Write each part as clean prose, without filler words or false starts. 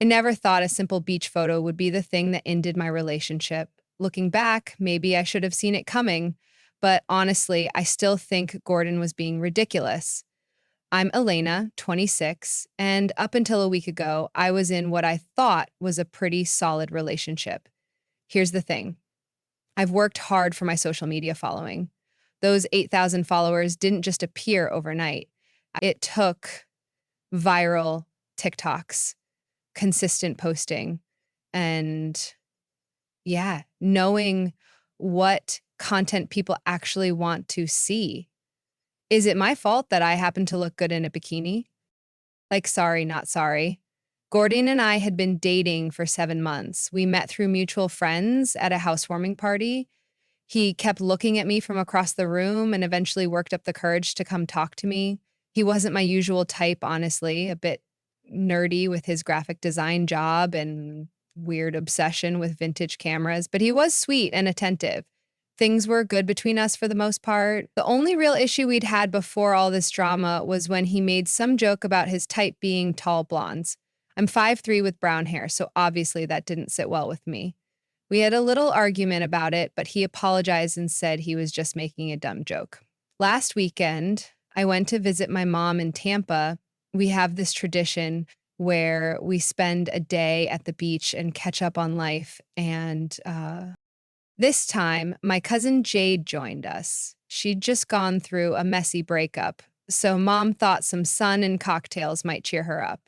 I never thought a simple beach photo would be the thing that ended my relationship. Looking back, maybe I should have seen it coming, but honestly, I still think Gordon was being ridiculous. I'm Elena, 26, and up until a week ago, I was in what I thought was a pretty solid relationship. Here's the thing. I've worked hard for my social media following. Those 8,000 followers didn't just appear overnight. It took viral TikToks, consistent posting, and yeah, knowing what content people actually want to see. Is it my fault that I happen to look good in a bikini? Like, sorry, not sorry. Gordon and I had been dating for 7 months. We met through mutual friends at a housewarming party. He kept looking at me from across the room and eventually worked up the courage to come talk to me. He wasn't my usual type, honestly, a bit nerdy with his graphic design job and weird obsession with vintage cameras, but he was sweet and attentive. Things were good between us for the most part. The only real issue we'd had before all this drama was when he made some joke about his type being tall blondes. I'm 5'3" with brown hair, so obviously that didn't sit well with me. We had a little argument about it, but he apologized and said he was just making a dumb joke. Last weekend, I went to visit my mom in Tampa. We have this tradition where we spend a day at the beach and catch up on life. And this time, my cousin Jade joined us. She'd just gone through a messy breakup, so mom thought some sun and cocktails might cheer her up.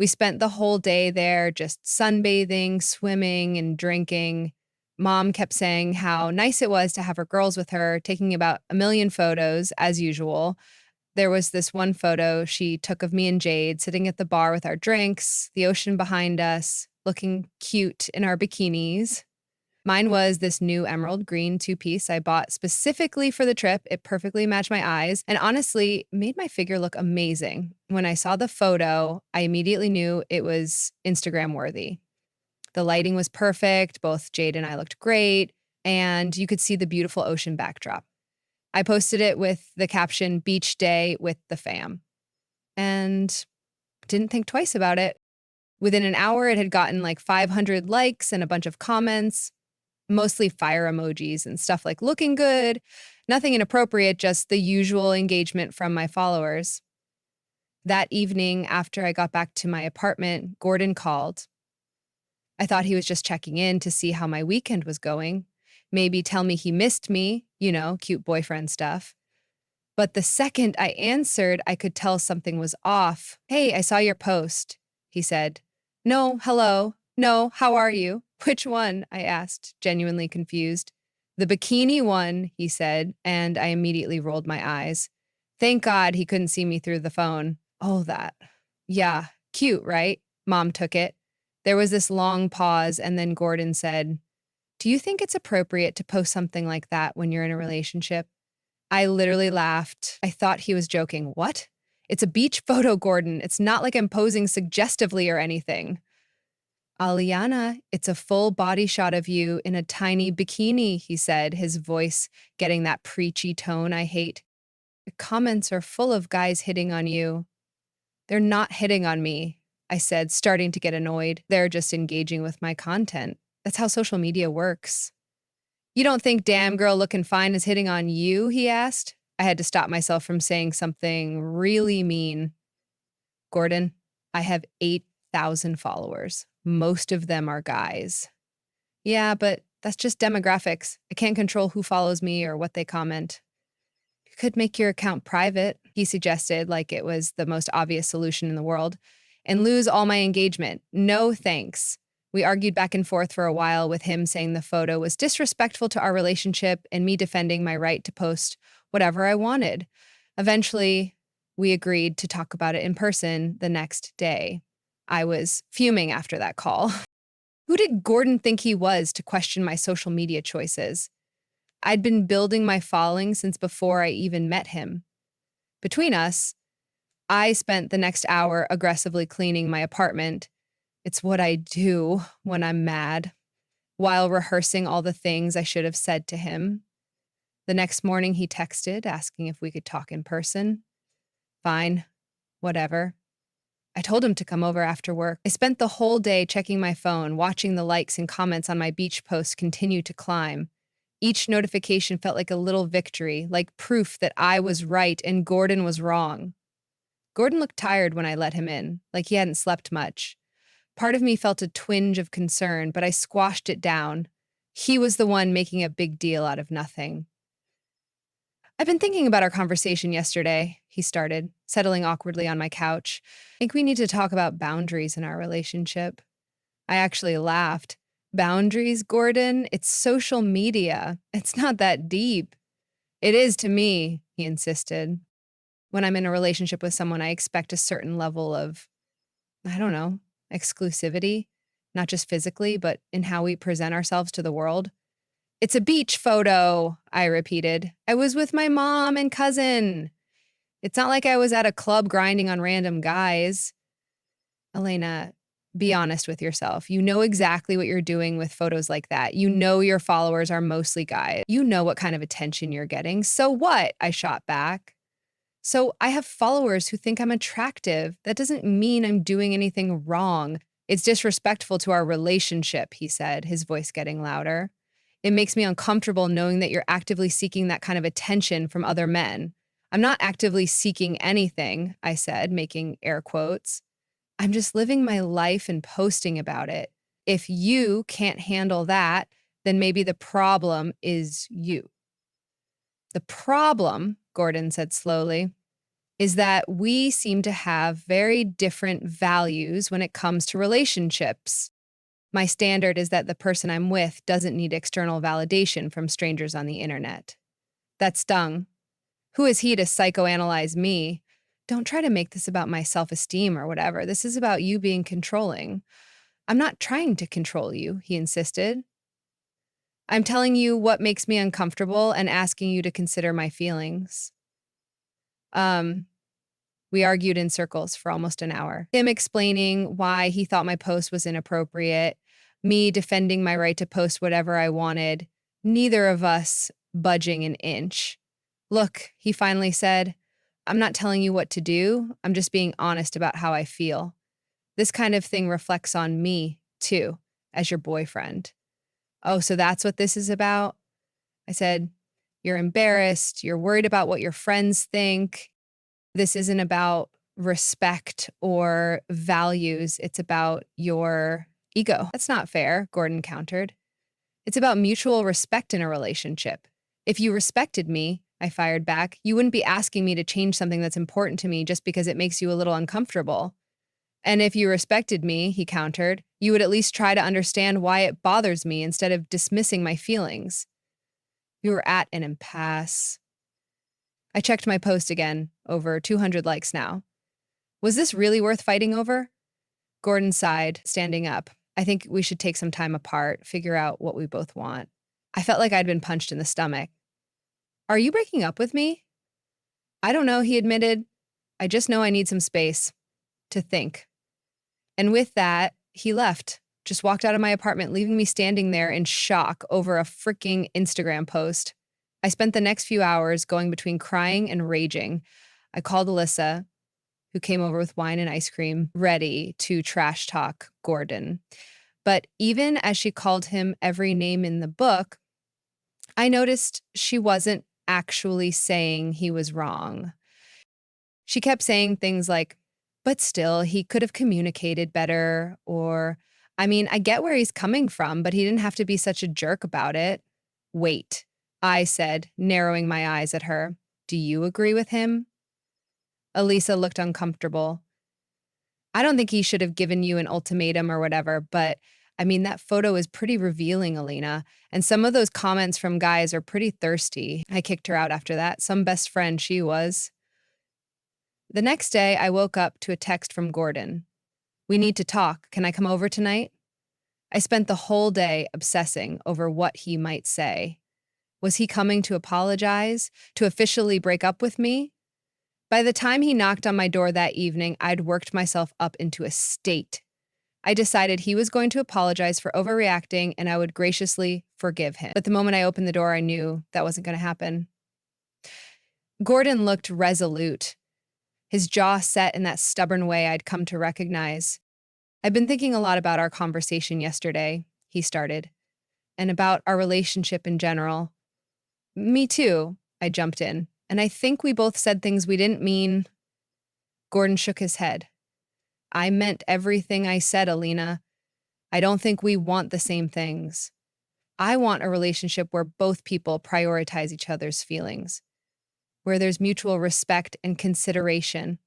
We spent the whole day there just sunbathing, swimming, and drinking. Mom kept saying how nice it was to have her girls with her, taking about a million photos, as usual. There was this one photo she took of me and Jade sitting at the bar with our drinks, the ocean behind us, looking cute in our bikinis. Mine was this new emerald green two-piece I bought specifically for the trip. It perfectly matched my eyes and honestly made my figure look amazing. When I saw the photo, I immediately knew it was Instagram worthy. The lighting was perfect, both Jade and I looked great, and you could see the beautiful ocean backdrop. I posted it with the caption "Beach Day with the fam" and didn't think twice about it. Within an hour, it had gotten like 500 likes and a bunch of comments, mostly fire emojis and stuff like looking good, nothing inappropriate, just the usual engagement from my followers. That evening, after I got back to my apartment, Gordon called. I thought he was just checking in to see how my weekend was going, maybe tell me he missed me, cute boyfriend stuff. But the second I answered, I could tell something was off. "Hey, I saw your post," he said. "No, hello. No, how are you?" "Which one?" I asked, genuinely confused. "The bikini one," he said, and I immediately rolled my eyes. Thank God he couldn't see me through the phone. Oh, that. Yeah, cute, right? Mom took it. There was this long pause, and then Gordon said, "Do you think it's appropriate to post something like that when you're in a relationship?" I literally laughed. I thought he was joking. What? It's a beach photo, Gordon. It's not like I'm posing suggestively or anything. "Aliana, it's a full body shot of you in a tiny bikini," he said, his voice getting that preachy tone I hate. "The comments are full of guys hitting on you." "They're not hitting on me," I said, starting to get annoyed. "They're just engaging with my content. That's how social media works." "You don't think damn girl looking fine is hitting on you?" he asked. I had to stop myself from saying something really mean. "Gordon, I have 8,000 followers. Most of them are guys." "Yeah, but that's just demographics. I can't control who follows me or what they comment." "You could make your account private," he suggested, like it was the most obvious solution in the world, "and lose all my engagement. No thanks." We argued back and forth for a while, with him saying the photo was disrespectful to our relationship and me defending my right to post whatever I wanted. Eventually, we agreed to talk about it in person the next day. I was fuming after that call. Who did Gordon think he was to question my social media choices? I'd been building my following since before I even met him. Between us, I spent the next hour aggressively cleaning my apartment. It's what I do when I'm mad, while rehearsing all the things I should have said to him. The next morning, he texted asking if we could talk in person. Fine, whatever. I told him to come over after work. I spent the whole day checking my phone, watching the likes and comments on my beach posts continue to climb. Each notification felt like a little victory, like proof that I was right and Gordon was wrong. Gordon looked tired when I let him in, like he hadn't slept much. Part of me felt a twinge of concern, but I squashed it down. He was the one making a big deal out of nothing. I've been thinking about our conversation yesterday, he started, settling awkwardly on my couch. I think we need to talk about boundaries in our relationship. I actually laughed. Boundaries, Gordon? It's social media. It's not that deep. It is to me, he insisted. When I'm in a relationship with someone, I expect a certain level of, I don't know, exclusivity, not just physically, but in how we present ourselves to the world. It's a beach photo, I repeated. I was with my mom and cousin. It's not like I was at a club grinding on random guys. Elena, be honest with yourself. You know exactly what you're doing with photos like that. You know your followers are mostly guys. You know what kind of attention you're getting. So what? I shot back. So I have followers who think I'm attractive. That doesn't mean I'm doing anything wrong. It's disrespectful to our relationship, he said, his voice getting louder. It makes me uncomfortable knowing that you're actively seeking that kind of attention from other men. I'm not actively seeking anything, I said, making air quotes. I'm just living my life and posting about it. If you can't handle that, then maybe the problem is you. The problem, Gordon said slowly, is that we seem to have very different values when it comes to relationships. My standard is that the person I'm with doesn't need external validation from strangers on the internet. That stung. Who is he to psychoanalyze me? Don't try to make this about my self-esteem or whatever. This is about you being controlling. I'm not trying to control you, he insisted. I'm telling you what makes me uncomfortable and asking you to consider my feelings. Um, We argued in circles for almost an hour. Him explaining why he thought my post was inappropriate, me defending my right to post whatever I wanted, neither of us budging an inch. Look, he finally said, I'm not telling you what to do. I'm just being honest about how I feel. This kind of thing reflects on me, too, as your boyfriend. Oh, so that's what this is about? I said, you're embarrassed. You're worried about what your friends think. This isn't about respect or values. It's about your ego. That's not fair, Gordon countered. It's about mutual respect in a relationship. If you respected me, I fired back, you wouldn't be asking me to change something that's important to me just because it makes you a little uncomfortable. And if you respected me, he countered, you would at least try to understand why it bothers me instead of dismissing my feelings. We were at an impasse. I checked my post again, over 200 likes now. Was this really worth fighting over? Gordon sighed, standing up. I think we should take some time apart, figure out what we both want. I felt like I'd been punched in the stomach. Are you breaking up with me? I don't know, he admitted. I just know I need some space to think. And with that, he left, just walked out of my apartment, leaving me standing there in shock over a freaking Instagram post. I spent the next few hours going between crying and raging. I called Alyssa, who came over with wine and ice cream, ready to trash talk Gordon. But even as she called him every name in the book, I noticed she wasn't actually saying he was wrong. She kept saying things like, but still, he could have communicated better, or, I mean, I get where he's coming from, but he didn't have to be such a jerk about it. Wait, I said, narrowing my eyes at her. Do you agree with him? Elisa looked uncomfortable. I don't think he should have given you an ultimatum or whatever, but I mean, that photo is pretty revealing, Alina. And some of those comments from guys are pretty thirsty. I kicked her out after that. Some best friend she was. The next day, I woke up to a text from Gordon. We need to talk. Can I come over tonight? I spent the whole day obsessing over what he might say. Was he coming to apologize? To officially break up with me? By the time he knocked on my door that evening, I'd worked myself up into a state. I decided he was going to apologize for overreacting and I would graciously forgive him. But the moment I opened the door, I knew that wasn't going to happen. Gordon looked resolute. his jaw set in that stubborn way I'd come to recognize. "I've been thinking a lot about our conversation yesterday," he started, "and about our relationship in general." "Me too," I jumped in, "and I think we both said things we didn't mean." Gordon shook his head. "I meant everything I said, Alina. I don't think we want the same things. I want a relationship where both people prioritize each other's feelings, where there's mutual respect and consideration."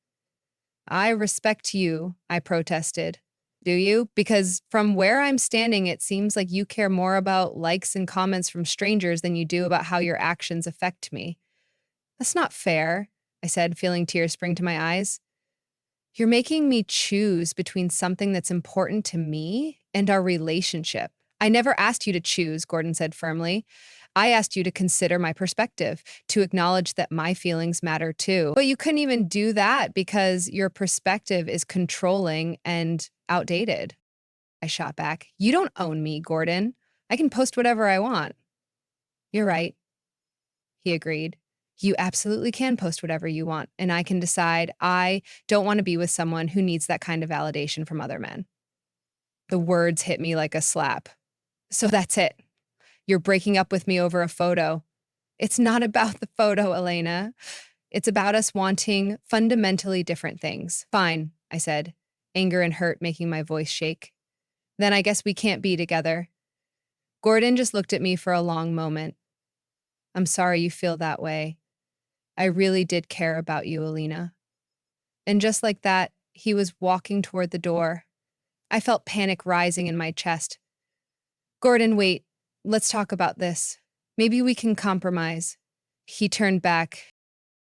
"I respect you," I protested. "Do you? Because from where I'm standing, it seems like you care more about likes and comments from strangers than you do about how your actions affect me." "That's not fair," I said, feeling tears spring to my eyes. "You're making me choose between something that's important to me and our relationship." "I never asked you to choose," Gordon said firmly. "I asked you to consider my perspective, to acknowledge that my feelings matter too. But you couldn't even do that because your perspective is controlling and outdated." I shot back. "You don't own me, Gordon. I can post whatever I want." "You're right," he agreed. "You absolutely can post whatever you want, and I can decide I don't want to be with someone who needs that kind of validation from other men." The words hit me like a slap. "So that's it. You're breaking up with me over a photo." "It's not about the photo, Elena. It's about us wanting fundamentally different things." "Fine," I said, anger and hurt making my voice shake. "Then I guess we can't be together." Gordon just looked at me for a long moment. "I'm sorry you feel that way. I really did care about you, Alina." And just like that, he was walking toward the door. I felt panic rising in my chest. "Gordon, wait. Let's talk about this. Maybe we can compromise." He turned back.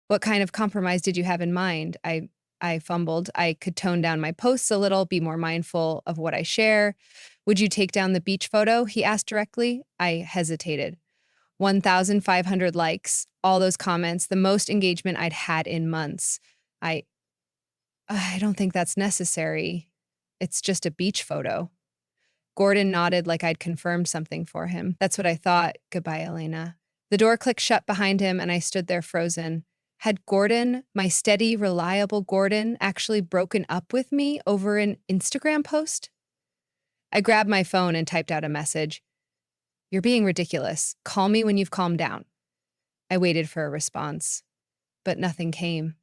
"What kind of compromise did you have in mind?" I fumbled. "I could tone down my posts a little, be more mindful of what I share." "Would you take down the beach photo?" he asked directly. I hesitated. 1,500 likes, all those comments, the most engagement I'd had in months. I I don't think that's necessary. It's just a beach photo." Gordon nodded like I'd confirmed something for him. "That's what I thought. Goodbye, Elena." The door clicked shut behind him, and I stood there frozen. Had Gordon, my steady, reliable Gordon, actually broken up with me over an Instagram post? I grabbed my phone and typed out a message. "You're being ridiculous. Call me when you've calmed down." I waited for a response, but nothing came.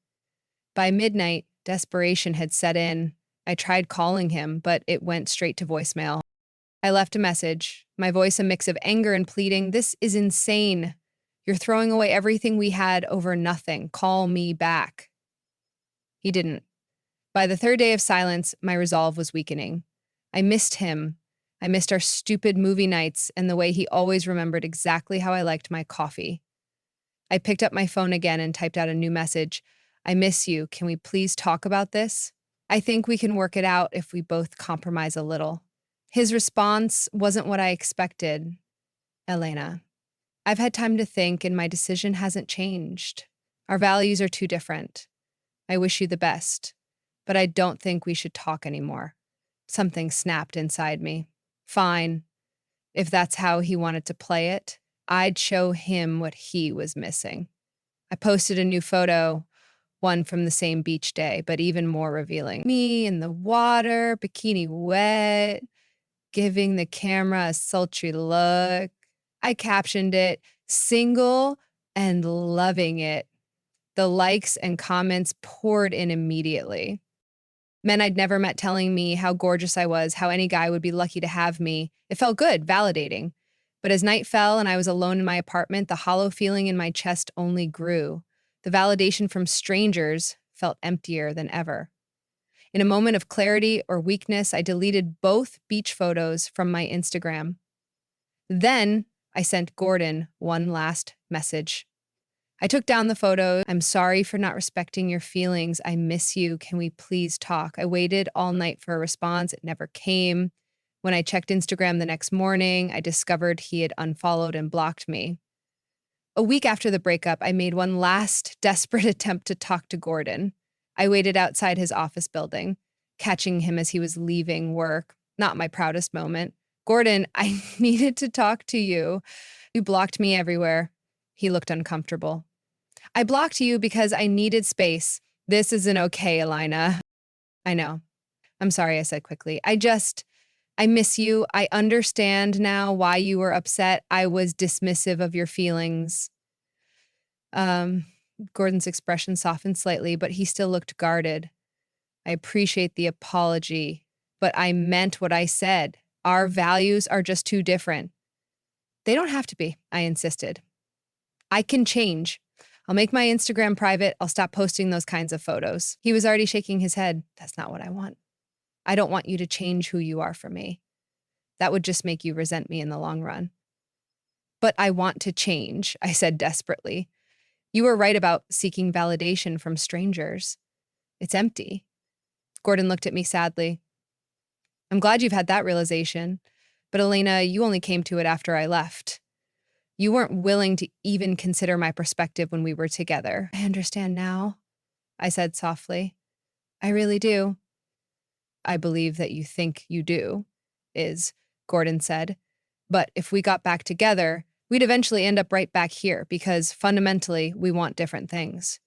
By midnight, desperation had set in. I tried calling him, but it went straight to voicemail. I left a message, my voice a mix of anger and pleading. "This is insane. You're throwing away everything we had over nothing. Call me back." He didn't. By the third day of silence, my resolve was weakening. I missed him. I missed our stupid movie nights and the way he always remembered exactly how I liked my coffee. I picked up my phone again and typed out a new message. "I miss you. Can we please talk about this? I think we can work it out if we both compromise a little." His response wasn't what I expected. "Elena, I've had time to think and my decision hasn't changed. Our values are too different. I wish you the best, but I don't think we should talk anymore." Something snapped inside me. Fine. If that's how he wanted to play it, I'd show him what he was missing. I posted a new photo, one from the same beach day, but even more revealing. Me in the water, bikini wet, giving the camera a sultry look. I captioned it, "Single and loving it." The likes and comments poured in immediately. Men I'd never met telling me how gorgeous I was, how any guy would be lucky to have me. It felt good, validating. But as night fell and I was alone in my apartment, the hollow feeling in my chest only grew. The validation from strangers felt emptier than ever. In a moment of clarity or weakness, I deleted both beach photos from my Instagram. Then I sent Gordon one last message. I took down the photo. "I'm sorry for not respecting your feelings. I miss you. Can we please talk?" I waited all night for a response. It never came. When I checked Instagram the next morning, I discovered he had unfollowed and blocked me. A week after the breakup, I made one last desperate attempt to talk to Gordon. I waited outside his office building, catching him as he was leaving work. Not my proudest moment. "Gordon, I needed to talk to you. You blocked me everywhere." He looked uncomfortable. "I blocked you because I needed space. This isn't okay, Elena. I know. I'm sorry, I said quickly. I miss you. I understand now why you were upset. I was dismissive of your feelings. Um, Gordon's expression softened slightly, but he still looked guarded. I appreciate the apology, but I meant what I said. Our values are just too different. They don't have to be, I insisted. I can change. I'll make my Instagram private. I'll stop posting those kinds of photos. He was already shaking his head. That's not what I want. I don't want you to change who you are for me. That would just make you resent me in the long run. But I want to change, I said desperately. You were right about seeking validation from strangers. It's empty. Gordon looked at me sadly. I'm glad you've had that realization. But Elena, you only came to it after I left. You weren't willing to even consider my perspective when we were together. I understand now, I said softly. I really do. I believe that you think you do, Gordon said. But if we got back together, we'd eventually end up right back here because fundamentally we want different things.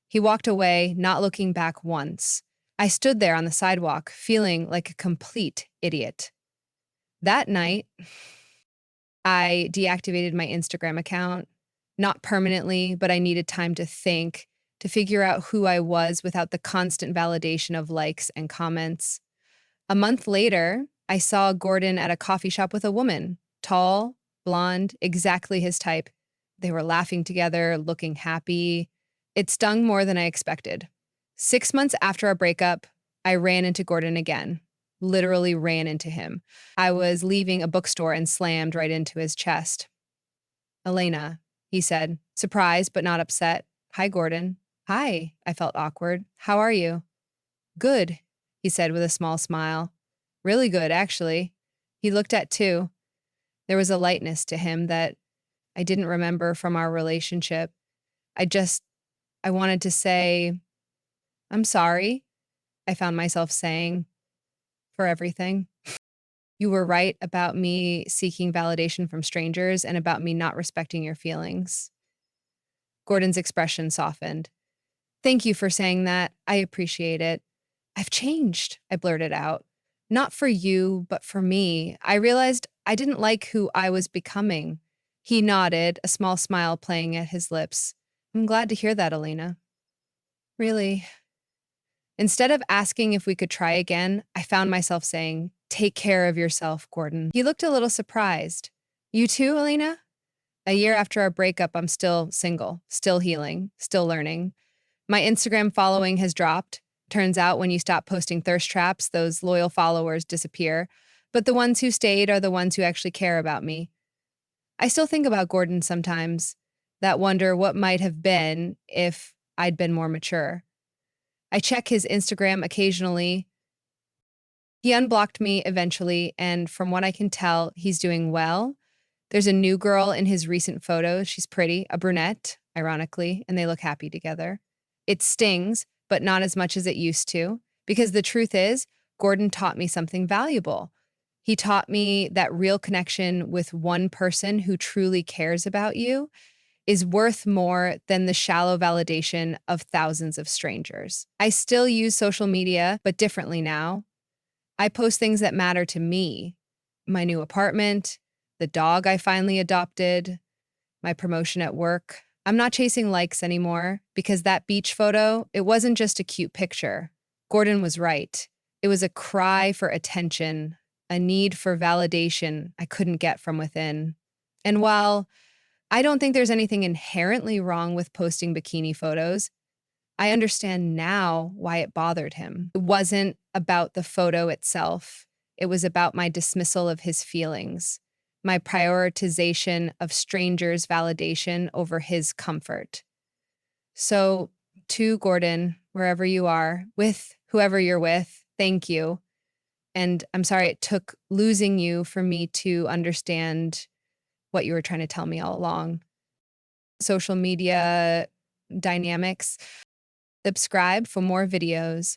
He walked away, not looking back once. I stood there on the sidewalk, feeling like a complete idiot. That night, I deactivated my Instagram account. Not permanently, but I needed time to think, to figure out who I was without the constant validation of likes and comments. A month later, I saw Gordon at a coffee shop with a woman, tall, blonde, exactly his type. They were laughing together, looking happy. It stung more than I expected. 6 months after our breakup, I ran into Gordon again. Literally ran into him. I was leaving a bookstore and slammed right into his chest. Elena, he said, surprised but not upset. Hi, Gordon. Hi, I felt awkward. How are you? Good, he said with a small smile. Really good, actually. He looked at two. There was a lightness to him that I didn't remember from our relationship. I wanted to say, I'm sorry, I found myself saying, for everything. You were right about me seeking validation from strangers and about me not respecting your feelings. Gordon's expression softened. Thank you for saying that. I appreciate it. I've changed, I blurted out. Not for you, but for me. I realized I didn't like who I was becoming. He nodded, a small smile playing at his lips. I'm glad to hear that, Elena. Really? Instead of asking if we could try again, I found myself saying, take care of yourself, Gordon. He looked a little surprised. You too, Elena? A year after our breakup, I'm still single, still healing, still learning. My Instagram following has dropped. Turns out when you stop posting thirst traps, those loyal followers disappear. But the ones who stayed are the ones who actually care about me. I still think about Gordon sometimes, that wonder what might have been if I'd been more mature. I check his Instagram occasionally. He unblocked me eventually, and from what I can tell, he's doing well. There's a new girl in his recent photos. She's pretty, a brunette, ironically, and they look happy together. It stings, but not as much as it used to, because the truth is, Gordon taught me something valuable. He taught me that real connection with one person who truly cares about you is worth more than the shallow validation of thousands of strangers. I still use social media, but differently now. I post things that matter to me, my new apartment, the dog I finally adopted, my promotion at work. I'm not chasing likes anymore because that beach photo, it wasn't just a cute picture. Gordon was right. It was a cry for attention, a need for validation I couldn't get from within. And while I don't think there's anything inherently wrong with posting bikini photos, I understand now why it bothered him. It wasn't about the photo itself. It was about my dismissal of his feelings, my prioritization of strangers' validation over his comfort. So, to Gordon, wherever you are, with whoever you're with, thank you. And I'm sorry it took losing you for me to understand what you were trying to tell me all along. Social media dynamics. Subscribe for more videos.